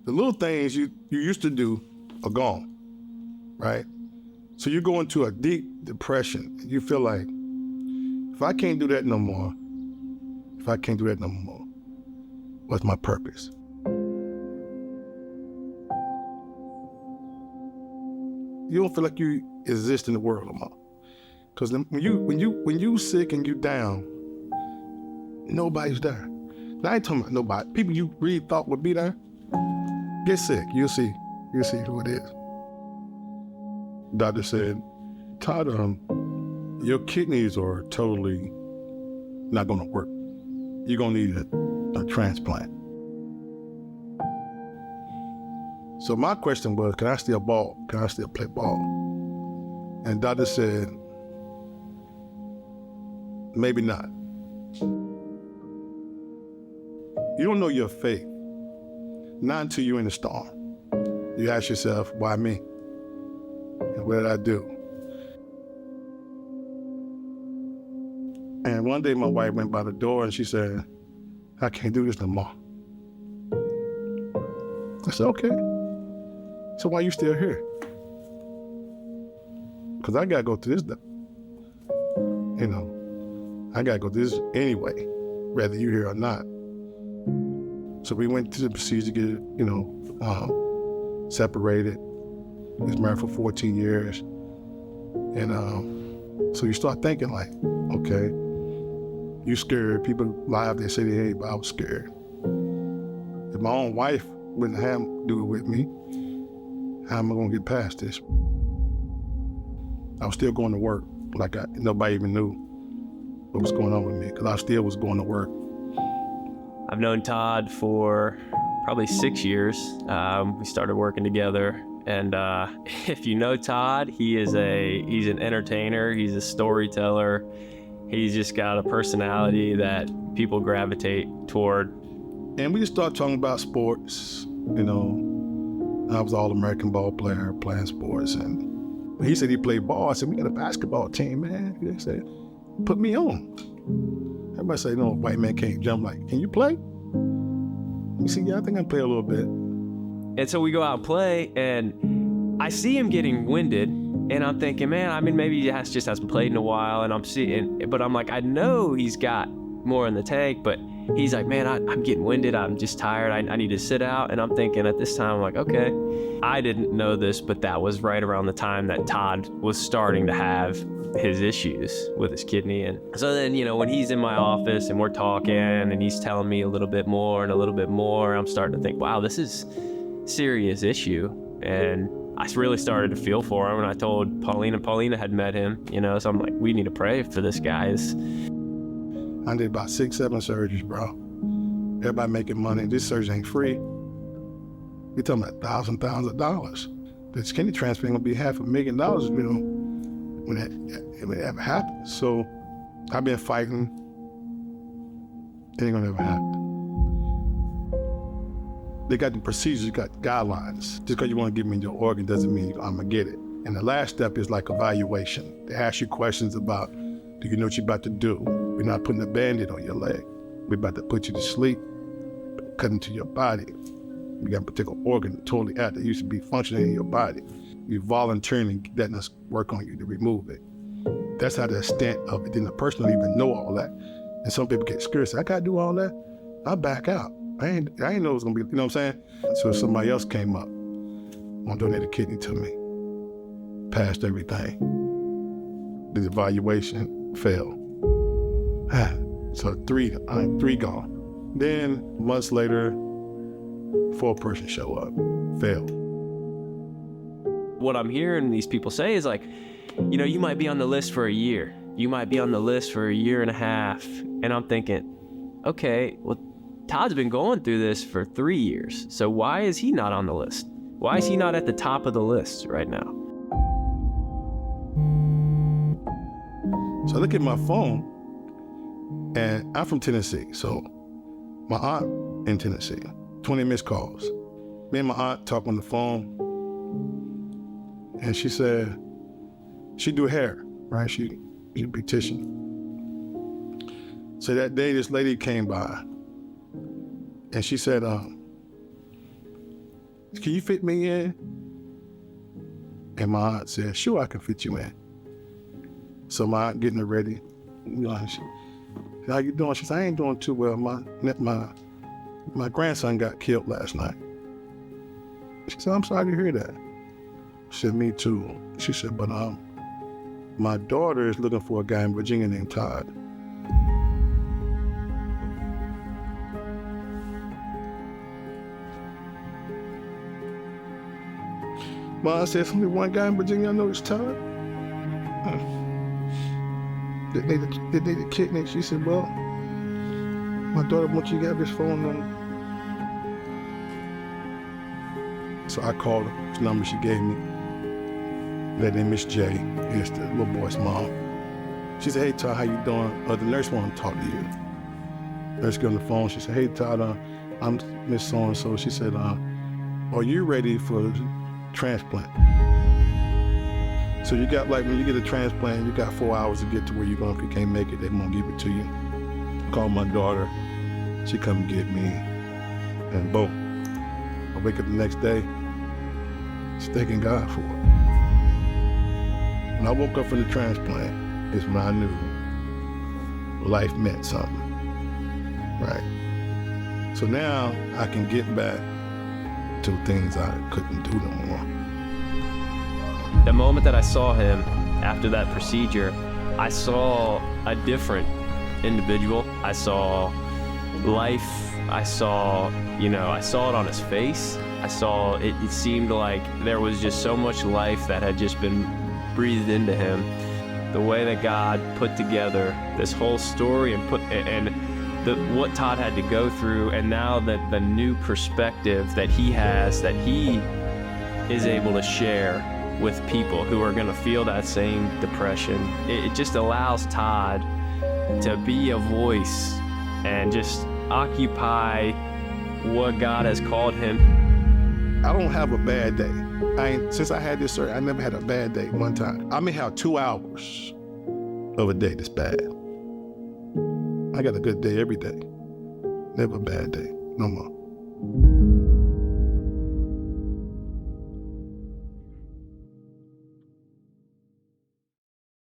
The little things you used to do are gone, right? So you go into a deep depression. You feel like, if I can't do that no more, what's my purpose? You don't feel like you exist in the world no more. Because when you sick and you down, nobody's there. Now, I ain't talking about nobody. People you really thought would be there, get sick. You'll see who it is. Doctor said, Todd, your kidneys are totally not gonna work. You're gonna need a transplant. So my question was, can I still ball? Can I still play ball? And doctor said, maybe not. You don't know your fate, not until you're in the storm. You ask yourself, why me? And what did I do? And one day my wife went by the door and she said, I can't do this no more. I said, okay. So why you still here? Because I gotta go through this, I gotta go through this anyway, whether you're here or not. So we went to the procedure to get, separated. We was married for 14 years. And so you start thinking like, okay, you scared. People lie, they say they hate, but I was scared. If my own wife wouldn't have do it with me, how am I gonna get past this? I was still going to work like nobody even knew what was going on with me, because I still was going to work. I've known Todd for probably 6 years. We started working together. And if you know Todd, he's an entertainer, he's a storyteller. He's just got a personality that people gravitate toward. And we just started talking about sports. I was an All-American ball player playing sports. And when he said he played ball, I said, we got a basketball team, man. He said, put me on. Everybody say, no, white man can't jump. Like, can you play? You see, yeah, I think I can play a little bit. And so we go out and play, and I see him getting winded, and I'm thinking, man, maybe he just hasn't played in a while, and but I'm like, I know he's got more in the tank, but he's like, man, I'm getting winded, I'm just tired, I need to sit out. And I'm thinking at this time, I'm like, okay. I didn't know this, but that was right around the time that Todd was starting to have his issues with his kidney. And so then, when he's in my office and we're talking and he's telling me a little bit more and a little bit more, I'm starting to think, wow, this is a serious issue. And I really started to feel for him, and I told Paulina had met him, so I'm like, we need to pray for this guy. I did about 6, 7 surgeries, bro. Everybody making money. This surgery ain't free. We're talking about thousands of dollars. This kidney transplant gonna be $500,000, when it ever happens. So I've been fighting. It ain't gonna ever happen. They got the procedures, you got guidelines. Just because you want to give me your organ doesn't mean I'm gonna get it. And the last step is like evaluation. They ask you questions about, do you know what you're about to do? We're not putting a Band-Aid on your leg. We're about to put you to sleep, cut into your body. We got a particular organ totally out that used to be functioning in your body. You voluntarily letting us work on you to remove it. That's how the extent of it. Then the person don't even know all that. And some people get scared, say, I gotta do all that? I'll back out. I ain't know it was gonna be, you know what I'm saying? So somebody else came up, want to donate a kidney to me. Passed everything. The evaluation failed. So three gone. Then months later, 4 person show up, failed. What I'm hearing these people say is like, you might be on the list for a year. You might be on the list for a year and a half. And I'm thinking, okay, well, Todd's been going through this for 3 years. So why is he not on the list? Why is he not at the top of the list right now? So I look at my phone, and I'm from Tennessee. So my aunt in Tennessee, 20 missed calls. Me and my aunt talk on the phone, and she said, she do hair, right? She's a beautician. So that day, this lady came by, and she said, can you fit me in? And my aunt said, sure, I can fit you in. So my aunt getting her ready. She, how you doing? She said, I ain't doing too well. My grandson got killed last night. She said, I'm sorry to hear that. She said, me too. She said, but my daughter is looking for a guy in Virginia named Todd. Ma said, there's only one guy in Virginia I know is Todd. They need a kidney. She said, well, my daughter wants you to have his phone number. So I called her, his number she gave me. That name Miss J, here's the little boy's mom. She said, hey Todd, how you doing? The nurse wanted to talk to you. Nurse got on the phone, she said, hey Todd, I'm Miss So-and-so. She said, are you ready for transplant? So you got, like, when you get a transplant, you got 4 hours to get to where you're going. If you can't make it, they won't give it to you. I called my daughter, she come get me, and boom. I wake up the next day, just thanking God for it. When I woke up from the transplant, is when I knew life meant something, right? So now I can get back to things I couldn't do no more. The moment that I saw him after that procedure, I saw a different individual. I saw life. I saw it on his face. I saw it seemed like there was just so much life that had just been breathed into him. The way that God put together this whole story and what Todd had to go through, and now that the new perspective that he has, that he is able to share with people who are going to feel that same depression. It just allows Todd to be a voice and just occupy what God has called him. I don't have a bad day. Since I had this surgery, I never had a bad day one time. I may have 2 hours of a day that's bad. I got a good day every day. Never a bad day, no more.